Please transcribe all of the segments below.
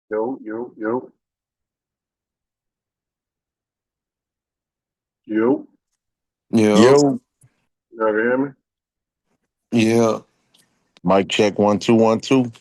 Yo, yo, yo, yo. Yeah, Yo, You can hear me? yeah. Mic check 1 2 1 2.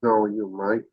No, you, Mike.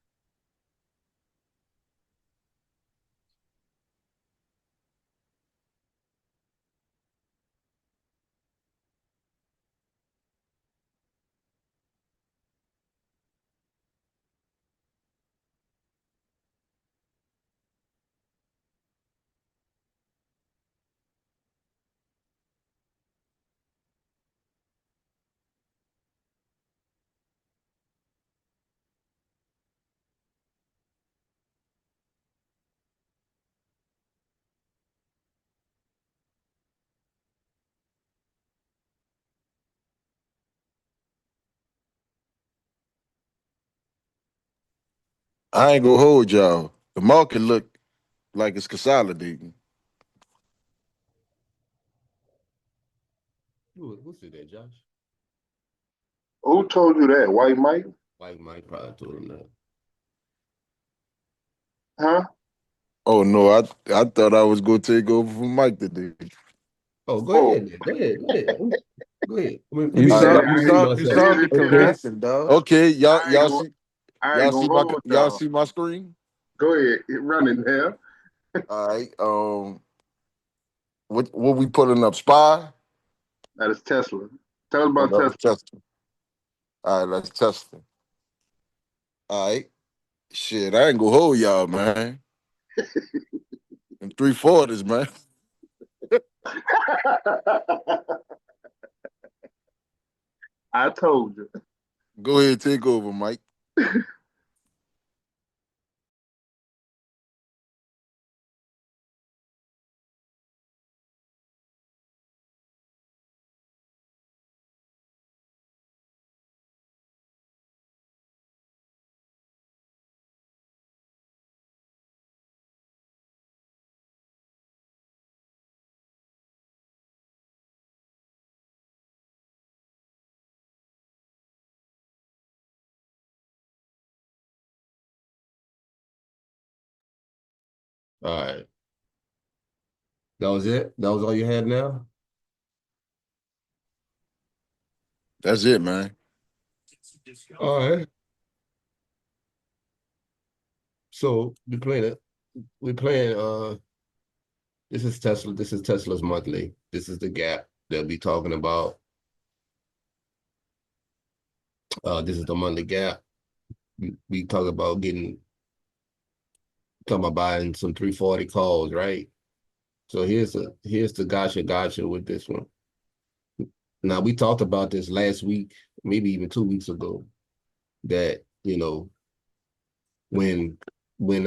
I ain't gonna hold y'all. The market look like it's consolidating. Who said that, Josh? Who told you that? White Mike? Mike probably told him that. Huh? Oh no, I thought I was gonna take over from Mike today. Oh, go Oh, ahead. Then. Go ahead. Go ahead. Go ahead. Let You me he said sound let you me I mute ain't. sound you myself. sound Here's me the kicker. Okay. convincing, dog. Okay, I ain't gonna. I ain't y'all gonna see my hold y'all y'all. see my screen? Go ahead, it running there. All right. What we putting up? Spy? That is Tesla. Tell us Oh, about that was Tesla. testing. All right, let's test it. All right. Shit, I ain't gonna hold y'all, man. And 340s, man. I told you. Go ahead, take over, Mike. All right. That was it. That was all you had now. That's it, man. All right. So we playing it. We playing. This is Tesla. This is Tesla's monthly. This is the gap that we talking about. This is the monthly gap. We talk about talking about buying some 340 calls, right? So here's the gotcha with this one. Now we talked about this last week, maybe even 2 weeks ago, that when when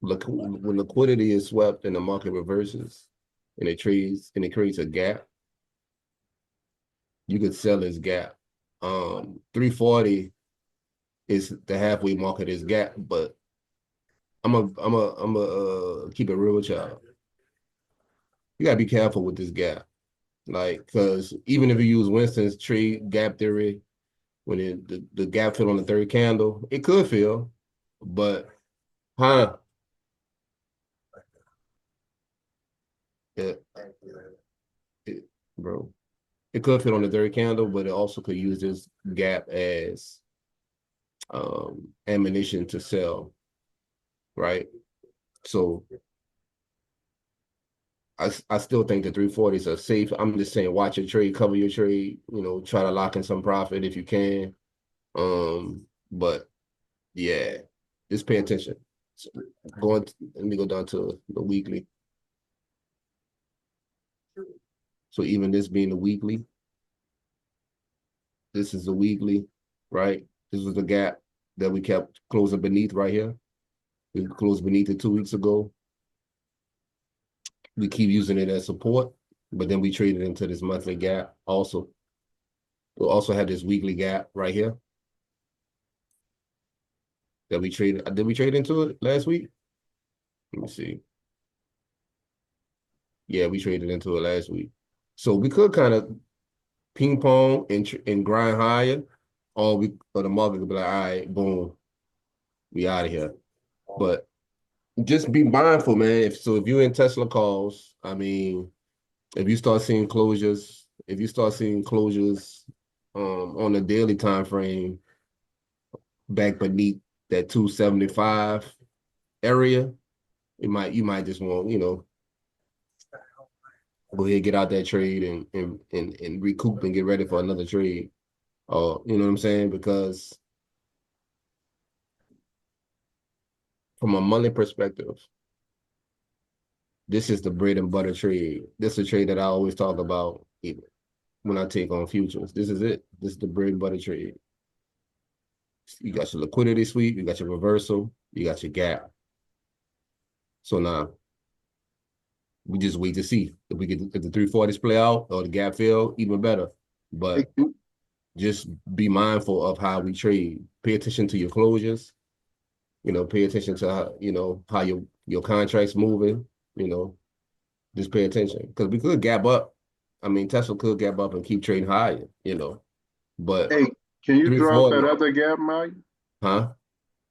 when liquidity is swept and the market reverses and it creates a gap, you could sell this gap. 340 is the halfway mark of this gap, but I'm a keep it real with y'all. You gotta be careful with this gap. Like, because even if you use Winston's trade gap theory, when the gap fill on the third candle, it could fill, but huh? It, it, bro, it could fit on the third candle, but it also could use this gap as ammunition to sell, right? So I still think the 340s are safe. I'm just saying, watch your trade, cover your trade, try to lock in some profit if you can. But yeah, just pay attention. So let me go down to the weekly. So even this being the weekly, this is the weekly, right? This was the gap that we kept closing beneath right here. We closed beneath it 2 weeks ago. We keep using it as support, but then we traded into this monthly gap also. We'll also have this weekly gap right here that we traded. Did we trade into it last week? Let me see. Yeah, we traded into it last week. So we could kind of ping pong and grind higher, or the market could be like, all right, boom, we out of here. But just be mindful, man. If you're in Tesla calls, I mean, if you start seeing closures on the daily time frame back beneath that 275 area, you might just want, go ahead, get out that trade and recoup and get ready for another trade. Or you know what I'm saying? Because from a money perspective, this is the bread and butter trade. This is a trade that I always talk about even when I take on futures. This is it. This is the bread and butter trade. You got your liquidity sweep, you got your reversal, you got your gap. So now we just wait to see if the 340s play out or the gap fill, even better. But just be mindful of how we trade. Pay attention to your closures. Pay attention to how your contracts moving. Just pay attention because we could gap up. I mean, Tesla could gap up and keep trading higher. But Hey, can you draw up that 340, other gap, Mike? huh?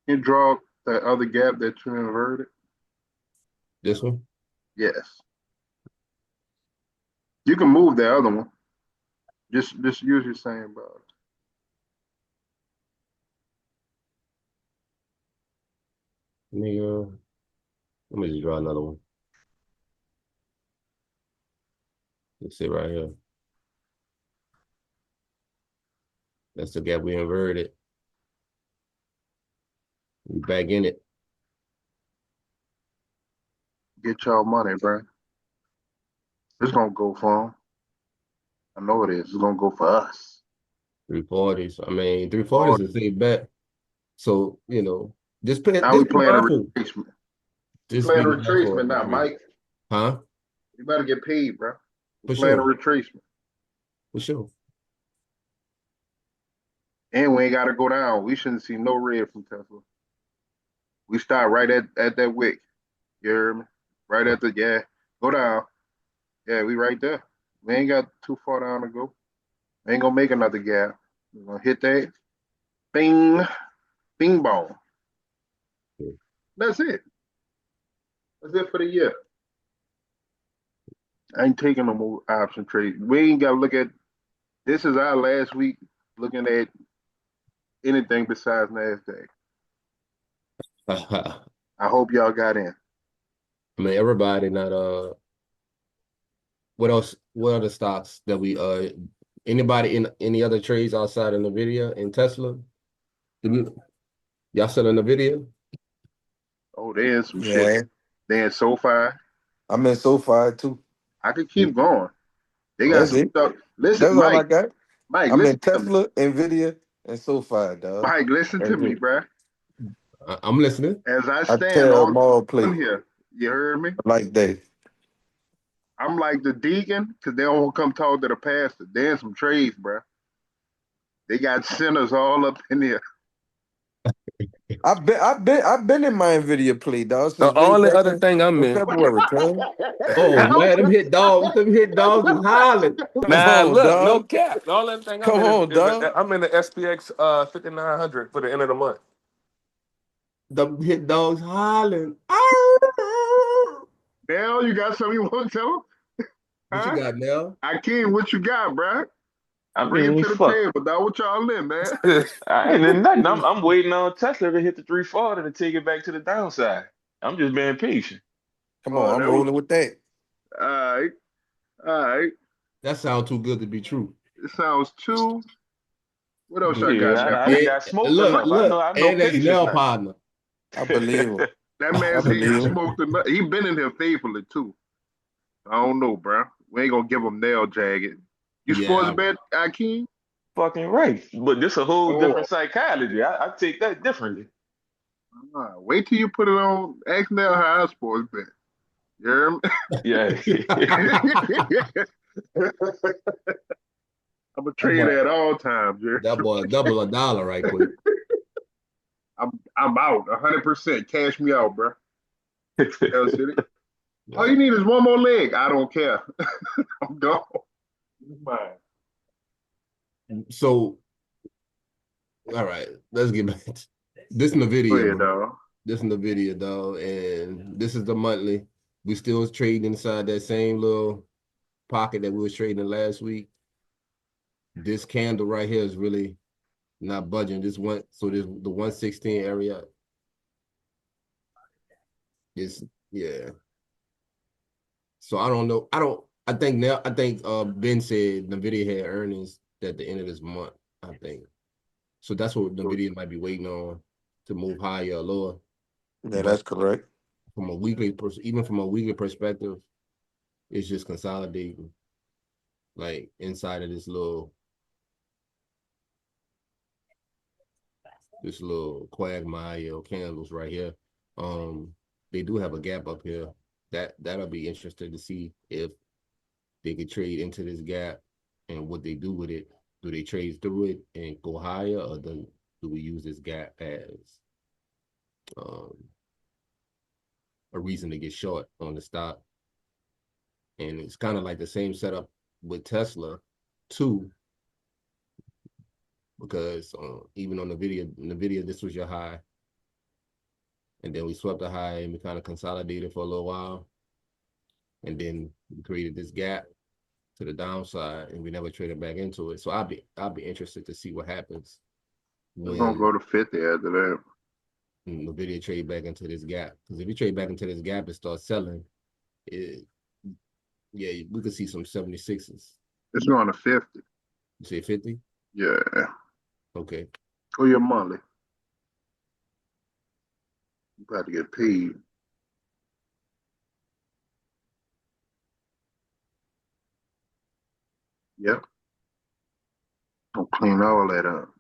Can you draw up that other gap that you inverted? This one. Yes. You can move the other one. Just use your same ball. Nigga, let me just draw another one. Let's see right here. That's the gap we inverted. We back in it. Get y'all money, bro. It's gonna go for them. I know it is. It's gonna go for us. 340s. I mean, 340s is a safe bet. So, you know, just Now we be playing a mindful. retracement. We Just playing be a mindful retracement of now, every, Mike. huh? You better get paid, bro. We For playing a sure. retracement. For sure. And we ain't gotta go down. We shouldn't see no red from Tesla. We start right at that wick. You hear me? Right at the Go down. Yeah, we right there. We ain't got too far down to go. We ain't gonna make another gap. We're gonna hit that. Bing, bing bong. That's it. That's it for the year. I ain't taking no more option trade. We ain't gotta look at this is our last week looking at anything besides NASDAQ. I I hope y'all got in. mean, everybody not what else? What other stocks that we anybody in any other trades outside of Nvidia and Tesla? Y'all still in Nvidia? Oh, there's some Yeah, shit. Then SoFi. I'm in SoFi too. I could keep going. They got That's some it. stuff. Listen, That's all I Mike. got. Mike, I'm listen in to me. Tesla, Nvidia, and SoFi, dog. Mike, listen to That's me, it. bruh. I'm listening. As I I stand tell them all on play here, you heard me? like that. I'm like the deacon because they don't want to come talk to the pastor. They in some trades, bruh. They got sinners all up in here. I've been in my Nvidia play, dog, The since way only back other thing I'm in in. February, cuz. Oh man, them hit dogs is hollering. Come Nah, on, look, no dog. cap. The only thing I'm Come in on, dog. I'm in the SPX 5900 for the end of the month. Them hit dogs hollering. Dale, you got something you want to tell them? What you Huh? got now? Akeem, what you got, bruh? I Bring it mean, to the fuck. table, dog. What y'all in, man? I ain't in nothing. I'm waiting on Tesla to hit the 340 to take it back to the downside. I'm just being patient. Come Oh, on, I'm no. rolling with that. All right. All right. That sounds too good to be true. It sounds too. What else I Shit, got now? I done And got smoked look, enough. look, I know and that's patience nail now. partner. I believe him. That I man said he believe him. smoked enough. He been in here faithfully, too. I don't know, bruh. We ain't gonna give him nail jagged. You sports Yeah, bet, Akeem? Fucking right. But this a whole Oh, different psychology. I take that differently. wait till you put it on X Nail High Sports bet. You hear me? Yeah. I'm a that trade boy, at all times, yeah. that boy double a dollar right quick. I'm out 100%. Cash me out, bro. Hell City. All you Yeah. need is one more leg. I don't care. I'm gone. Mine. So, all right, let's get back. This Go Nvidia, ahead, bro. dog. This Nvidia, dog, and this is the monthly. We still trading inside that same little pocket that we was trading last week. This candle right here is really not budging. This the 116 area is, yeah. So I don't know. I think Ben said Nvidia had earnings at the end of this month, I think. So that's what Nvidia might be waiting on to move higher or lower. Yeah, But that's correct. from a even from a weekly perspective, it's just consolidating like inside of this little quagmire candles right here. They do have a gap up here. That'll be interesting to see if they could trade into this gap and what they do with it. Do they trade through it and go higher, or do we use this gap as um, a reason to get short on the stock? And it's kind of like the same setup with Tesla too, because even on Nvidia, this was your high, and then we swept the high and we kind of consolidated for a little while, and then we created this gap, to the downside, and we never traded back into it. So I'll be interested to see what happens We're gonna when go to 50 after that. Nvidia trade back into this gap. Because if you trade back into this gap and start selling, it, yeah, we could see some 76s. It's going to 50. You say 50? Yeah. Okay. Or your monthly. You about to get paid. Yep. I'll clean all that up.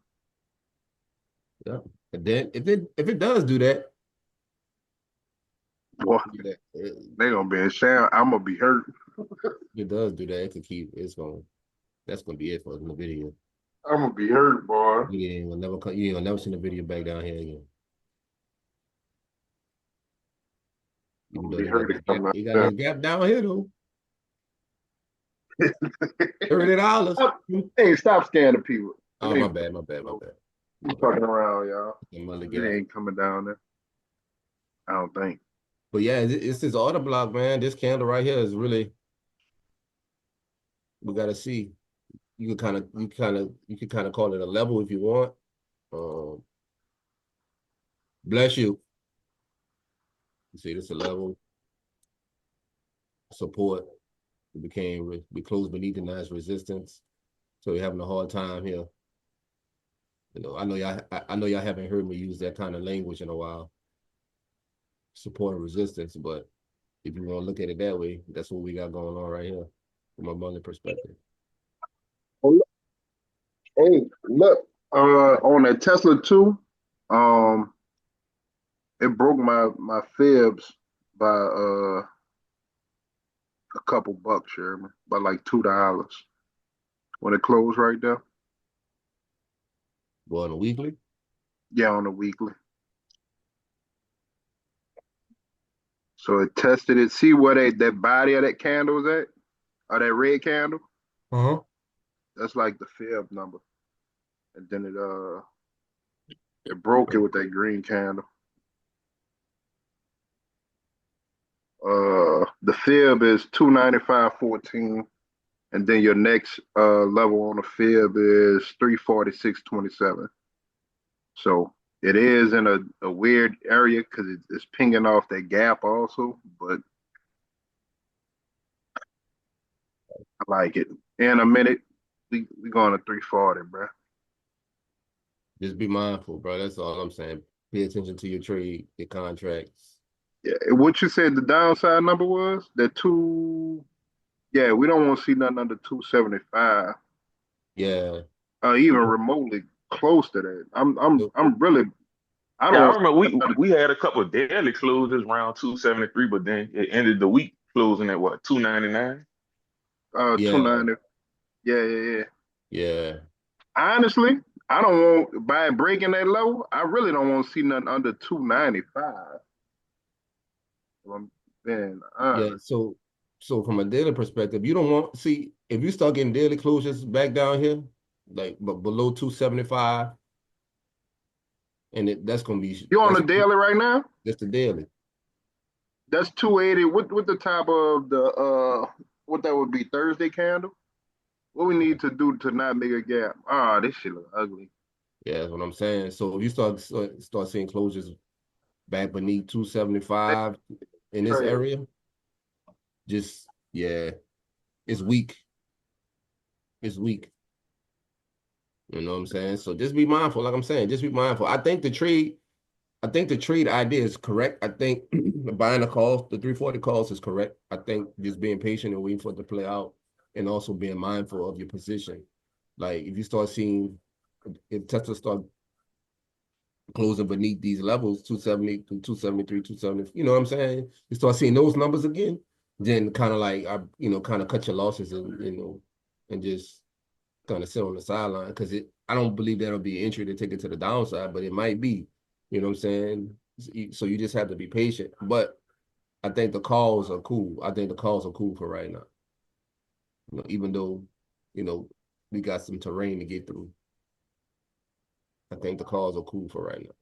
Yeah. And then if it does do that, Boy, yeah, they gonna be in sham. I'm gonna be hurt. it does do that, it could keep that's gonna be it for the video. I'm gonna be hurt, boy. You ain't gonna never see the video back down here again. I'm Even gonna though be hurt to come out they got there. this gap down here though. $30. Hey, stop scaring the people. Oh, It my ain't bad. fucking around, y'all. Another It gap. ain't coming down there. I don't think. But yeah, it's this order block, man. This candle right here is really, we gotta see. You can kind of call it a level if you want. Bless you. You see, this is a level support. We closed beneath the nice resistance. So we're having a hard time here. You know, I know y'all haven't heard me use that kind of language in a while. Support and resistance, but if you want to look at it that way, that's what we got going on right here from a money perspective. Hey, look, on that Tesla 2, it broke my fibs by a couple bucks, Sherman, by like $2 when it closed right there. Go on a weekly. Yeah, on the weekly. So it tested it. See where that body of that candle is at, or that red candle. Uh-huh. That's like the fib number, and then it broke it with that green candle. The fib is 295.14, and then your next level on the fib is 346.27. So it is in a weird area because it's pinging off that gap also, but I like it. In a minute, we going to 340, bro. Just be mindful, bro. That's all I'm saying. Pay attention to your trade, your contracts. Yeah, what you said the downside number was that two. Yeah, we don't want to see nothing under 275. Yeah. Even remotely close to that. I'm really. I don't Yeah, I want remember to see we had a couple of daily closes around 273, but then it ended the week closing at what, 299? Yeah. 290. Yeah. Yeah. Honestly, I don't want by breaking that low. I really don't want to see nothing under 295. Man, Yeah. So from a daily perspective, you don't want see if you start getting daily closures back down here, like but below 275, and that's gonna be you on the daily right now? that's the daily. That's 280. What the top of the what that would be Thursday candle? What we need to do to not make a gap? Ah, this shit look ugly. Yeah, that's what I'm saying. So if you start seeing closures back beneath 275 in this Trash. area, just yeah, it's weak. It's weak. You know what I'm saying? So just be mindful, like I'm saying, just be mindful. I think the trade idea is correct. I think buying the calls, the 340 calls is correct. I think just being patient and waiting for it to play out and also being mindful of your position. Like if you start seeing if Tesla start closing beneath these levels, 270 to 273, 270, you know what I'm saying? You start seeing those numbers again, then kind of like kind of cut your losses and just kind of sit on the sideline because I don't believe that'll be an entry to take it to the downside, but it might be. You know what I'm saying? So you just have to be patient. But I think the calls are cool. I think the calls are cool for right now. You know, even though, we got some terrain to get through. I think the calls are cool for right now.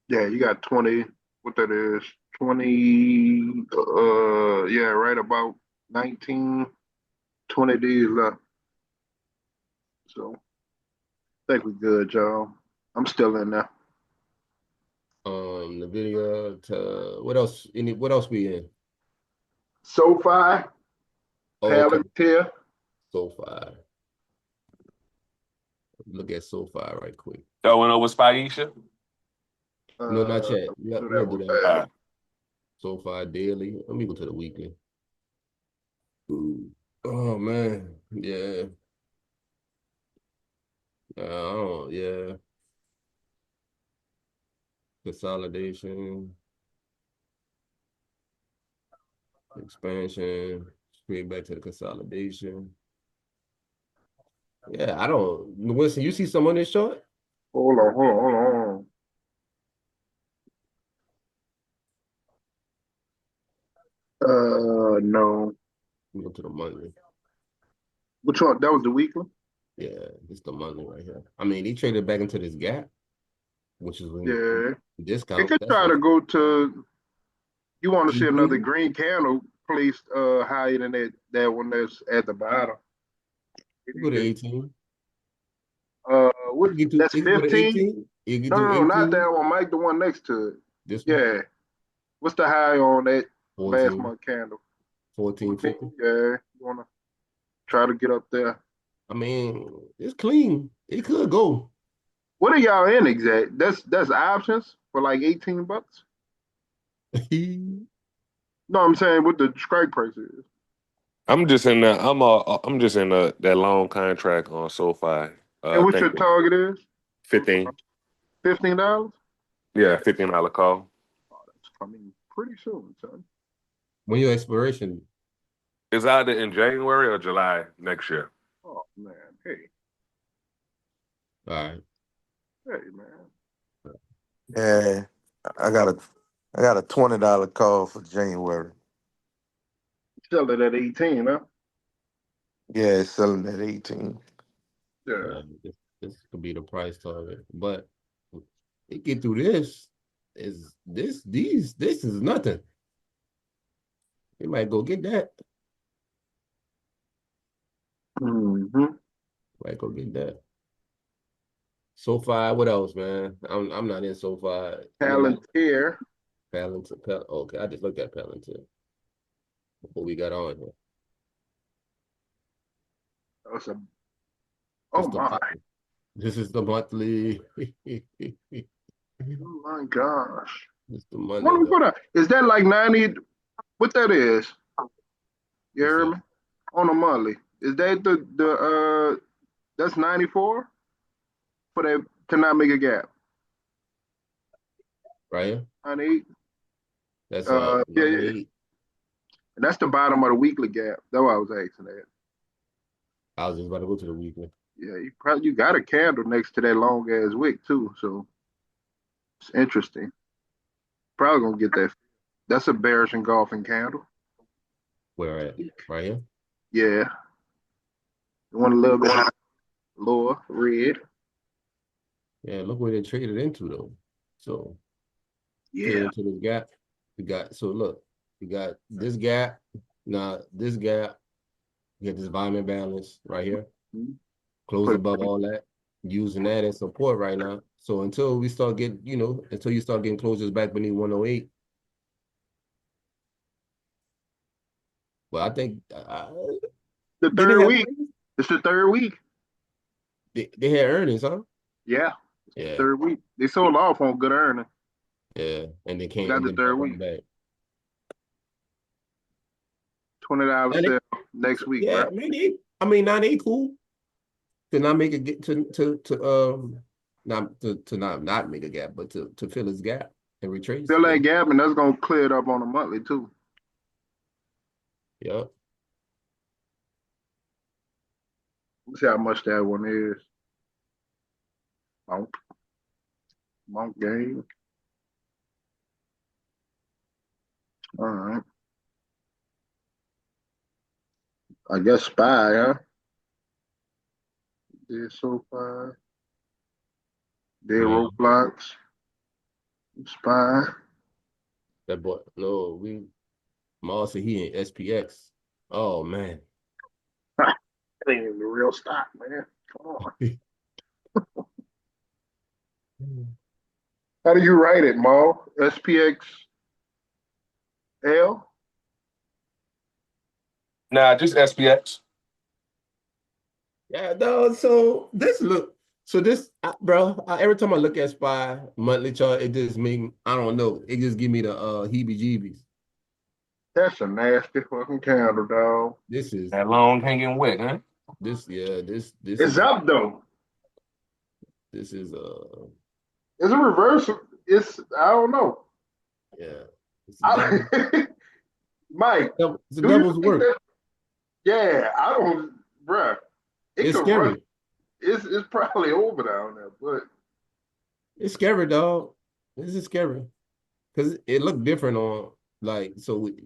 Yeah, you got 20. What that is? 20. Yeah, right about 19. 20 days left. So I think we good, y'all. I'm still in there. The video to what else? What else we in? SoFi, Oh, okay. Palantir. SoFi. Look at SoFi right quick. Going over Spaisha. No, not yet. Do that We'll do one that. last. All right. SoFi daily. Let me go to the weekly. Ooh. Oh man, yeah. Yeah. Consolidation, expansion, straight back to the consolidation. Yeah, I don't. Winston, you see some on this chart? Hold on. No. Go to the monthly. Which one? That was the weekly? Yeah, it's the monthly right here. I mean, he traded back into this gap, which is when Yeah. It discount. could That's try what to go to, you want to see another 18. green candle placed higher than that one that's at the bottom. You go to 18. What? That's You can go to 15? 18. You can do No, not 18. that one, Mike, the one next to it. This one, Yeah. What's the high on that last 14, month candle? 14.50. Yeah. You want to try to get up there. I mean, it's clean. It could go. What are y'all in exact? That's options for like $18. No, I'm saying what the strike price is. I'm just in the. I'm just in that long contract on SoFi. And what your Thinking target is? 15. $15? Yeah, $15 call. Oh, that's coming pretty soon, son. When your expiration, It's either in January or July next year. Oh man. Hey, all right. man. Yeah, I got a $20 call for January. Sell it at 18, huh? Yeah, it's selling at 18. Yeah. This could be the price target, but it get through this. This is nothing. You might go get that. Mm-hmm. Might go get that. SoFi, what else, man? I'm not in SoFi. Palantir. Palantir. Okay, I just looked at Palantir. What we got on here? That's a, This oh the my. monthly. This is the monthly. Oh my gosh. This the What monthly. we put up? Is that like 90? What that is? You What's hear that? me? On a monthly. Is that the that's 94 for that to not make a gap? Right here? 98. That's Yeah. 98. And that's the bottom of the weekly gap. That's why I was asking that. I was just about to go to the weekly. Yeah, you got a candle next to that long ass wick too, so it's interesting. Probably gonna get that. That's a bearish engulfing candle. Where at? Right here? Yeah, the one a little bit high, lower, red. Yeah, look where they traded into though. So Yeah, into this gap. Look, we got this gap. Now this gap, we got this volume imbalance right here. Close Put- above all that. Using that as support right now. So until we start getting, until you start getting closures back beneath 108. Well, I think the did they third have week. It's the third week. they had earnings, huh? Yeah, Yeah, third week. They sold off on good earning. yeah. And they can't Got and the then third brought week. back. $20 sale next week, Yeah, bro. now they cool. To not make it get to not make a gap, but to fill his gap and retrace. Fill Yeah. that gap, and that's gonna clear it up on a monthly too. Yep. Let's see how much that one is. Monk game. All right. I guess SPY, huh? Did SoFi. Did Yeah. Roblox. SPY. That boy, no, Maul said he in SPX. Oh man. That ain't even the real stock, man. Come on. How do you write it, Maul? SPXL? Nah, just SPX. Yeah, no. Bro. Every time I look at SPY monthly chart, it just mean I don't know. It just give me the heebie-jeebies. That's a nasty fucking candle, dog. This is That long hanging wick, huh? this yeah this It's is up though. this is It's a reversal. It's I don't know. yeah. It's the devil. I, Mike, It's the do you devil's think work. that? Yeah, I don't, bruh. It It's could run. scary. It's probably over down there, but It's scary, dog. This is scary because it looked different on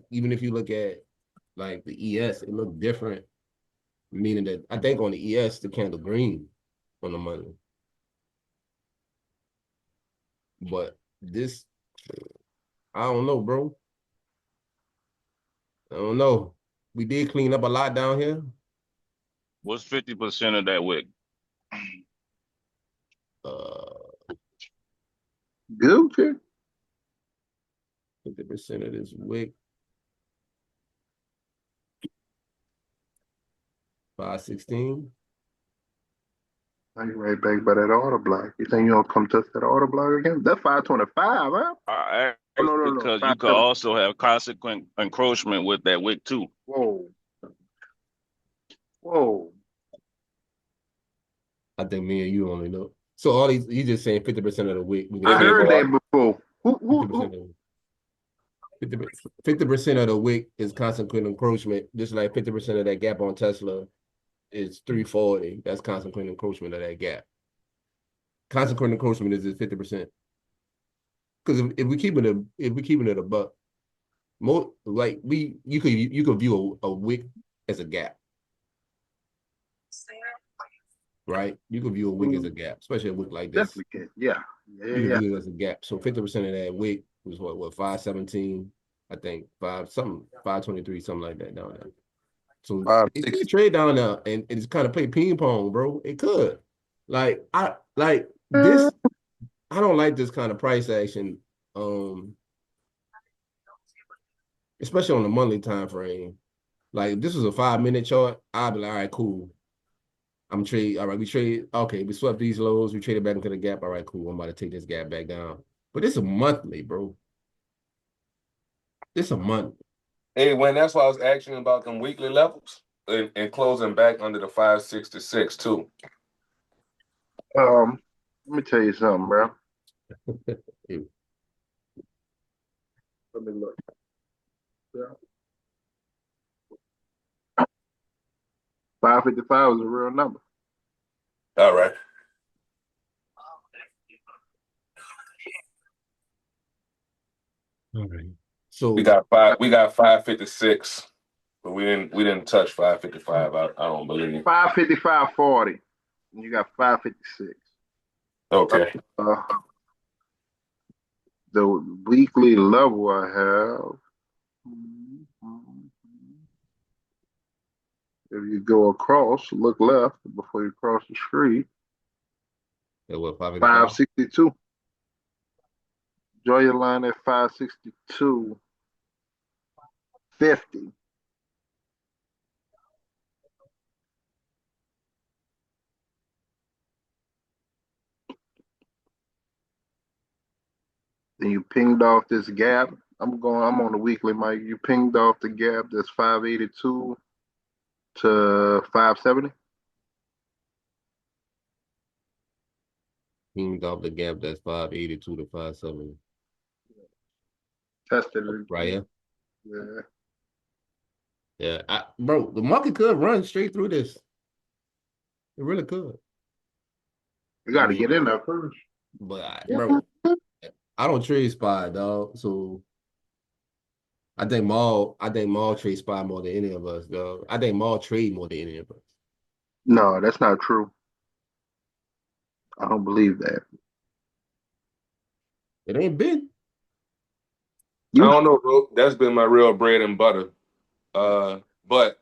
even if you look at like the ES, it looked different. Meaning that I think on the ES the candle green on the money, but this I don't know, bro. I don't know. We did clean up a lot down here. What's 50% of that wick? Uh, Gucci. 50% of this wick, 516. Now you right back by that order block. You think you don't come touch that order block again? That's 525, huh? I Oh, asked no. because you could 57. also have consequent encroachment with that wick too. Whoa. Whoa. I think me and you only know. So all these, he's just saying 50% of the wick. We can I Yeah, say heard bro. that before. Who, 50% of 50% of the wick is consequent encroachment, just like 50% of that gap on Tesla is 340. That's consequent encroachment of that gap. Consequent encroachment is 50%. Because if we keeping it a buck, more like you could view a wick as a gap, right? You could view a wick as a gap, especially a wick like this. definitely can. Yeah. You can Yeah. view it as a gap. So 50% of that wick was what 517, I think 523, something like that down there. So it 560. could trade down there and it's kind of play ping pong, bro. It could. I like this. I don't like this kind of price action. Especially on the monthly time frame. Like if this was a 5-minute chart, I'd be like, all right, cool. I'm trade. All right, we trade. Okay, we swept these lows. We traded back into the gap. All right, cool. I'm about to take this gap back down. But it's a monthly, bro. It's a month. Hey, when that's why I was asking about them weekly levels and closing back under the 566 too. Let me tell you something, bro. Let me look. Yeah. 555 is a real number. All right. All right. So We got 556, but we didn't touch 555. I don't believe. 555.40. And you got 556. Okay. The weekly level I have. If you go across, look left before you cross the street. that what 562. Draw your line at 562.50. Then you pinged off this gap. I'm on the weekly, Mike. You pinged off the gap that's 582 to 570. Pinged off the gap that's 582 to 570. Tested it. Right here. Yeah. Yeah. Bro, the market could run straight through this. It really could. You got to get in there first. But bro, I don't trade SPY, dog. So I think Maul trade SPY more than any of us, dog. I think Maul trade more than any of us. No, that's not true. I don't believe that. It ain't been. I don't know, bro. That's been my real bread and butter. But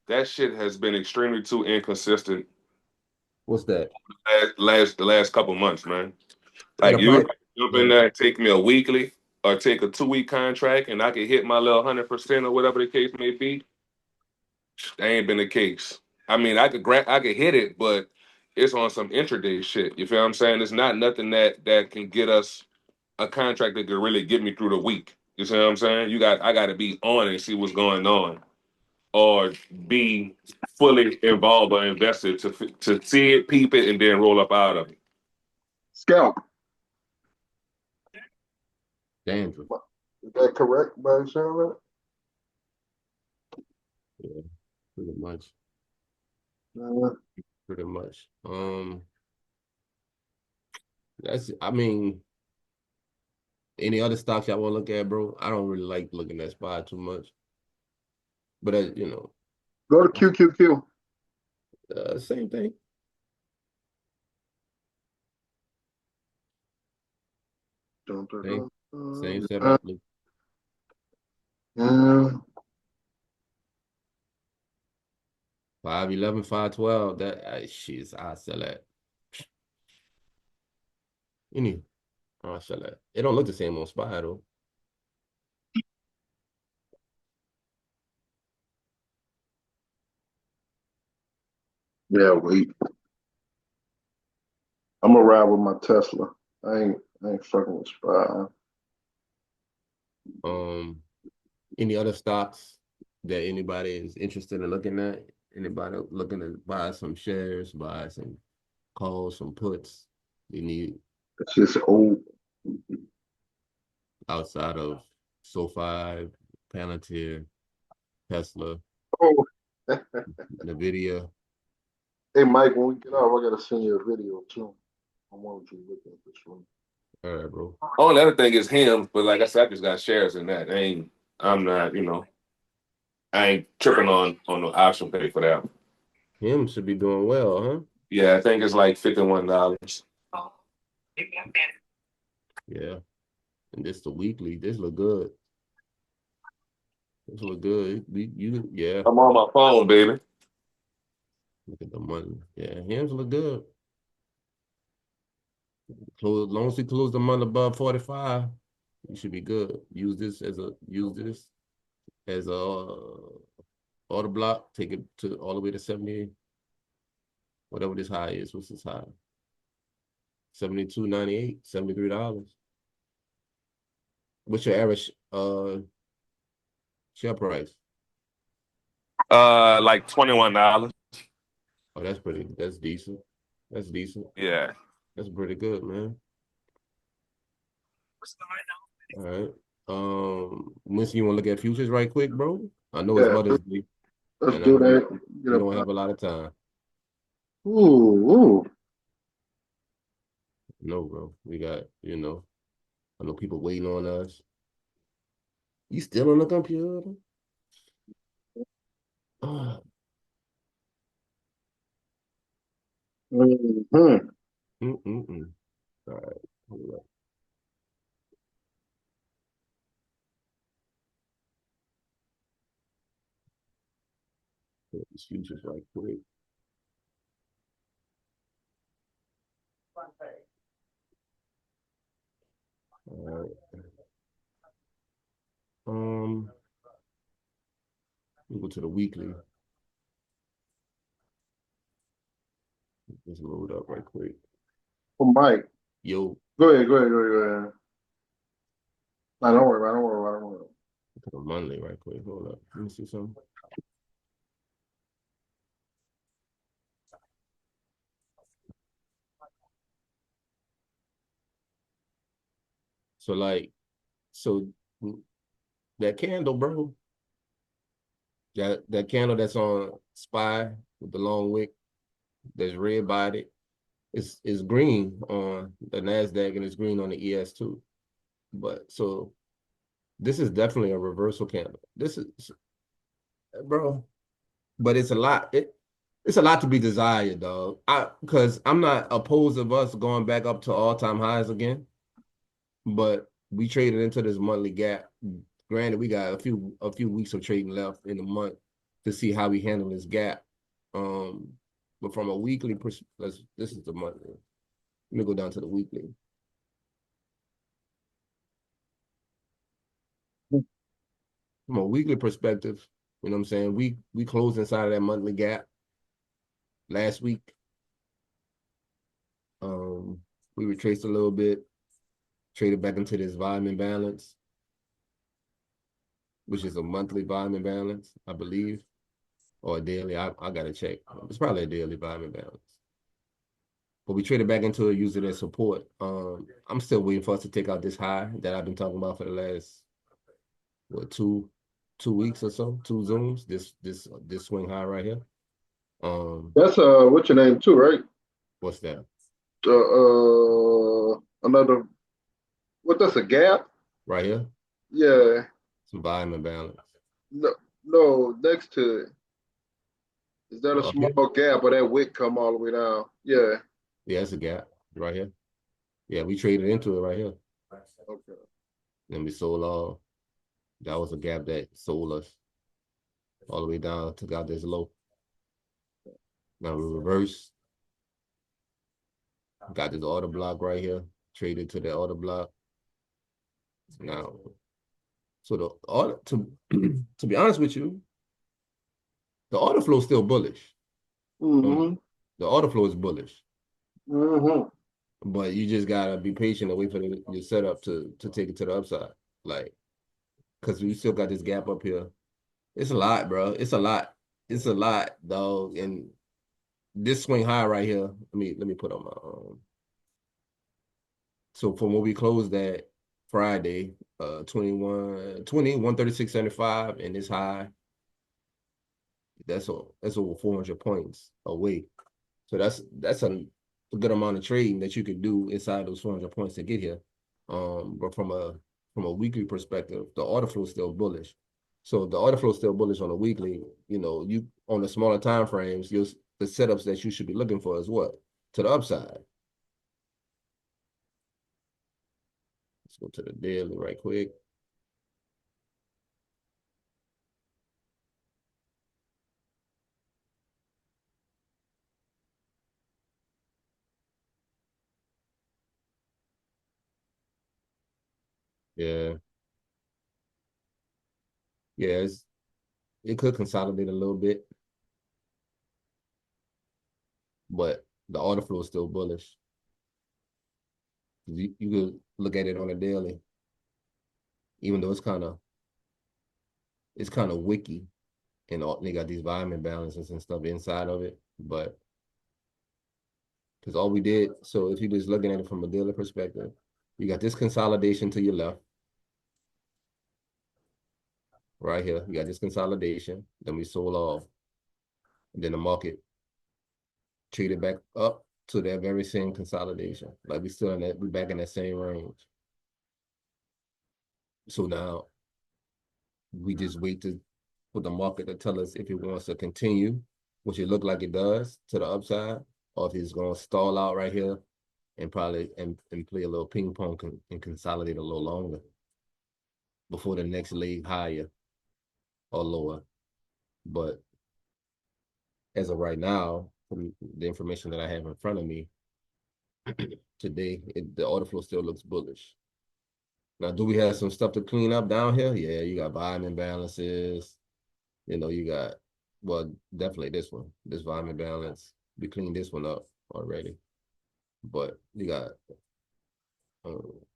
that shit has been extremely too inconsistent What's that? the last couple months, man. Yeah, Like the you price. jump in Yeah. there and take me a weekly or take a 2 week contract and I can hit my little 100% or whatever the case may be. That ain't been the case. I mean, I could hit it, but it's on some intraday shit. You feel what I'm saying? It's not nothing that can get us a contract that could really get me through the week. You see what I'm saying? I got to be on and see what's going on, or be fully involved or invested to see it, peep it, and then roll up out of it. Scalp. Dandruff. Is that correct by Charlotte? Yeah, pretty much. Uh, Pretty much. I mean, any other stocks y'all want to look at, bro? I don't really like looking at SPY too much. But go to QQQ. same thing. Same setup. Uh, 511, 512. Shit, I sell that. I'll sell that. It don't look the same on SPY though. yeah, wait. I'm gonna ride with my Tesla. I ain't fucking with SPY. Any other stocks that anybody is interested in looking at? Anybody looking to buy some shares, buy some calls, some puts? You need It's just old. outside of SoFi, Palantir, Tesla, Oh, Nvidia. hey Mike, when we get off, I gotta send you a video too. I want you to look at this one. All right, bro. Only other thing is him, but like I said, I just got shares in that. I'm not, I ain't tripping on the option pay for that. Him should be doing well, huh? Yeah, I think it's like $51. Yeah. And this the weekly. This look good. This look good. Yeah. I'm on my phone, baby. Look at the money. Yeah, hymns look good. As long as you close the month above 45, you should be good. Use this as a order block. Take it to all the way to 70, whatever this high is. What's this high? $72.98, $73. What's your average share price? Like $21. Oh, that's decent. That's decent. Yeah. That's pretty good, man. All right. Winston, you want to look at futures right quick, bro? I know it's Yeah, Mother's Day, let's and do that. we don't have a lot of time. Ooh. No, bro. We got, I know people waiting on us. You still on the computer? Oh. Mm-hmm. All right. Hold up. Put these futures right quick. All right. We go to the weekly. Just load up right quick. Oh, Mike. Yo. Go ahead. No, don't worry about it. Look at the monthly right quick. Hold up. Let me see something. So that candle, bro. That candle that's on SPY with the long wick, that's red bodied. It's green on the NASDAQ and it's green on the ES2. But so this is definitely a reversal candle. This is, bro, but it's a lot. It's a lot to be desired, dog. Because I'm not opposed of us going back up to all-time highs again, but we traded into this monthly gap. Granted, we got a few weeks of trading left in the month, to see how we handle this gap. But from a weekly perspective, this is the monthly. Let me go down to the weekly. From a weekly perspective, you know what I'm saying? We closed inside of that monthly gap last week. We retraced a little bit, traded back into this volume imbalance, which is a monthly volume imbalance, I believe, or a daily. I gotta check. It's probably a daily volume imbalance. But we traded back into it, use it as support. I'm still waiting for us to take out this high that I've been talking about for the last two weeks or so, two Zooms. This swing high right here. That's what's your name too, right? What's that? Another. What? That's a gap. Right here? Yeah. Some volume imbalance. No, next to it. Is that a Up here? small gap or that wick come all the way down? Yeah. Yeah, it's a gap right here. Yeah, we traded into it right here. Okay. Then we sold off. That was a gap that sold us all the way down, took out this low. Now we reverse. Got this order block right here. Traded to the order block. Now, so the order to be honest with you, the order flow is still bullish. Mm-hmm. The order flow is bullish. Mm-hmm. But you just gotta be patient and wait for your setup to take it to the upside. Like, cause we still got this gap up here. It's a lot, bro. It's a lot. It's a lot, dog. And this swing high right here. Let me put on my so from where we closed that Friday, 136.75, and this high, that's over 400 points away. So that's a good amount of trading that you can do inside those 400 points to get here. But from a weekly perspective, the order flow is still bullish. So the order flow is still bullish on a weekly. You know, you on the smaller time frames, the setups that you should be looking for is what? To the upside. Let's go to the daily right quick. Yeah. Yeah, it could consolidate a little bit, but the order flow is still bullish. You could look at it on a daily, even though it's kind of wicky, and they got these volume imbalances and stuff inside of it. But because all we did, so if you're just looking at it from a daily perspective, you got this consolidation to your left, right here. You got this consolidation. Then we sold off. And then the market traded back up to that very same consolidation. Like we back in that same range. So now we just wait for the market to tell us if it wants to continue, which it looked like it does, to the upside, or if it's going to stall out right here and probably and play a little ping pong and consolidate a little longer before the next leg higher or lower. But as of right now, from the information that I have in front of me today, the order flow still looks bullish. Now, do we have some stuff to clean up down here? Yeah, you got volume imbalances. You know, you got, well, definitely this one, this volume imbalance. We cleaned this one up already. But you got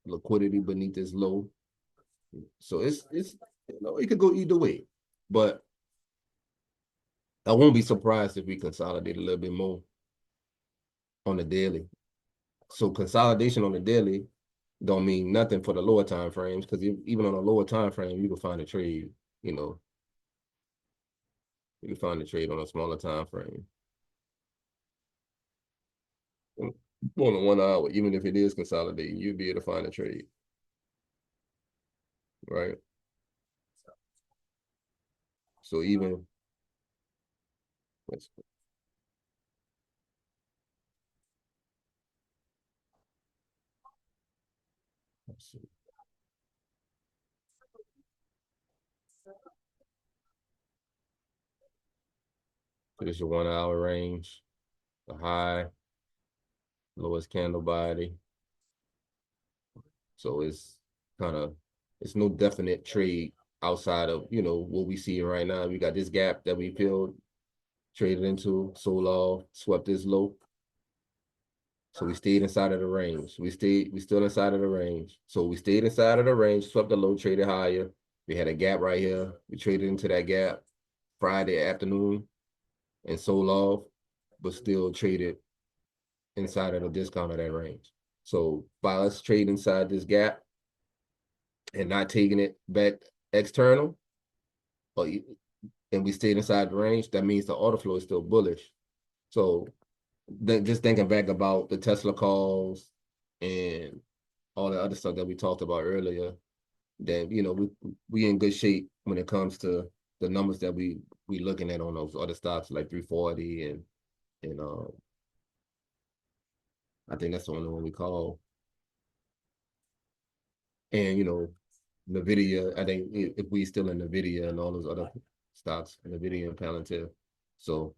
liquidity beneath this low. So it's it could go either way. But I won't be surprised if we consolidate a little bit more on the daily. So consolidation on the daily don't mean nothing for the lower time frames, because even on a lower time frame, you can find a trade, you know. You can find a trade on a smaller time frame. On a 1 hour, even if it is consolidating, you'd be able to find a trade. Right? So even let's see. It's your 1 hour range, the high, lowest candle body. So it's no definite trade outside of, what we see right now. We got this gap that we filled, traded into, sold off, swept this low. So we stayed inside of the range. We still inside of the range. So we stayed inside of the range, swept the low, traded higher. We had a gap right here. We traded into that gap Friday afternoon and sold off, but still traded inside of the discount of that range. So by us trading inside this gap and not taking it back external, and we stayed inside the range, that means the order flow is still bullish. So just thinking back about the Tesla calls and all the other stuff that we talked about earlier, then we in good shape when it comes to the numbers that we looking at on those other stocks like 340 and I think that's the only one we call. And NVIDIA, I think if we still in NVIDIA and all those other stocks, NVIDIA and Palantir. So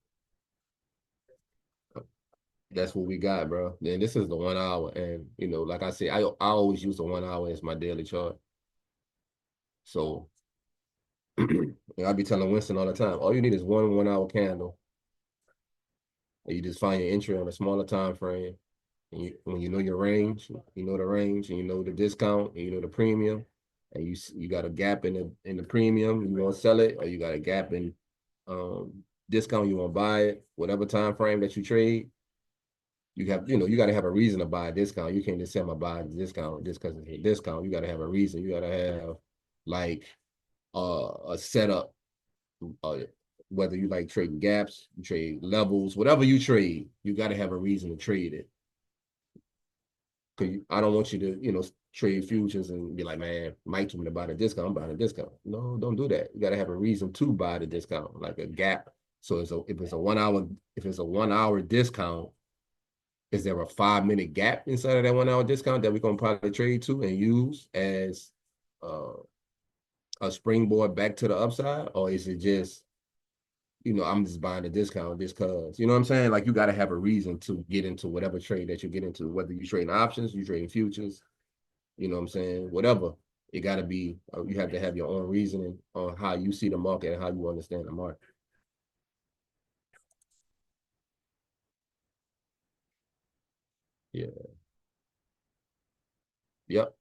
that's what we got, bro. And this is the 1 hour. And, like I said, I always use the 1 hour as my daily chart. So I be telling Winston all the time, all you need is one 1 hour candle. And you just find your entry on a smaller time frame. And when you know your range, you know the range, and you know the discount, and you know the premium, and you got a gap in the premium, you want to sell it, or you got a gap in discount, you want to buy it, whatever time frame that you trade, you got to have a reason to buy a discount. You can't just say I'm gonna buy a discount just because it's a discount. You got to have a reason. You got to have like a setup. Whether you like trading gaps, you trade levels, whatever you trade, you got to have a reason to trade it. Cause I don't want you to, trade futures and be like, man, Mike told me to buy the discount. I'm buying a discount. No, don't do that. You got to have a reason to buy the discount, like a gap. So if it's a 1 hour discount, is there a 5-minute gap inside of that 1 hour discount that we're gonna probably trade to and use as a springboard back to the upside, or is it just, I'm just buying a discount just cause, you know what I'm saying? Like you got to have a reason to get into whatever trade that you get into, whether you trading options, you trading futures, you know what I'm saying? Whatever, it got to be, you have to have your own reasoning on how you see the market and how you understand the market. Yeah. Yep.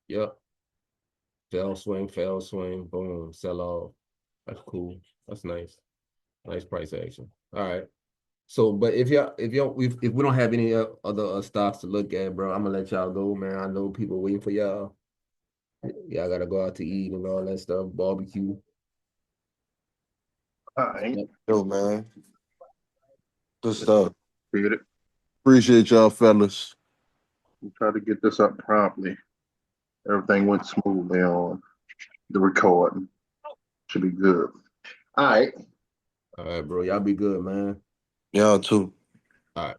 Yep. Fell swing, boom, sell off. That's cool. That's nice. Nice price action. All right. So, but if we don't have any other stocks to look at, bro, I'm gonna let y'all go, man. I know people waiting for y'all. Y'all gotta go out to eat and all that stuff, barbecue. All right. Yo, man. Good stuff. Appreciate it. Appreciate y'all, fellas. We'll try to get this up promptly. Everything went smoothly on the recording. Should be good. All right. All right, bro. Y'all be good, man. Y'all too. All right.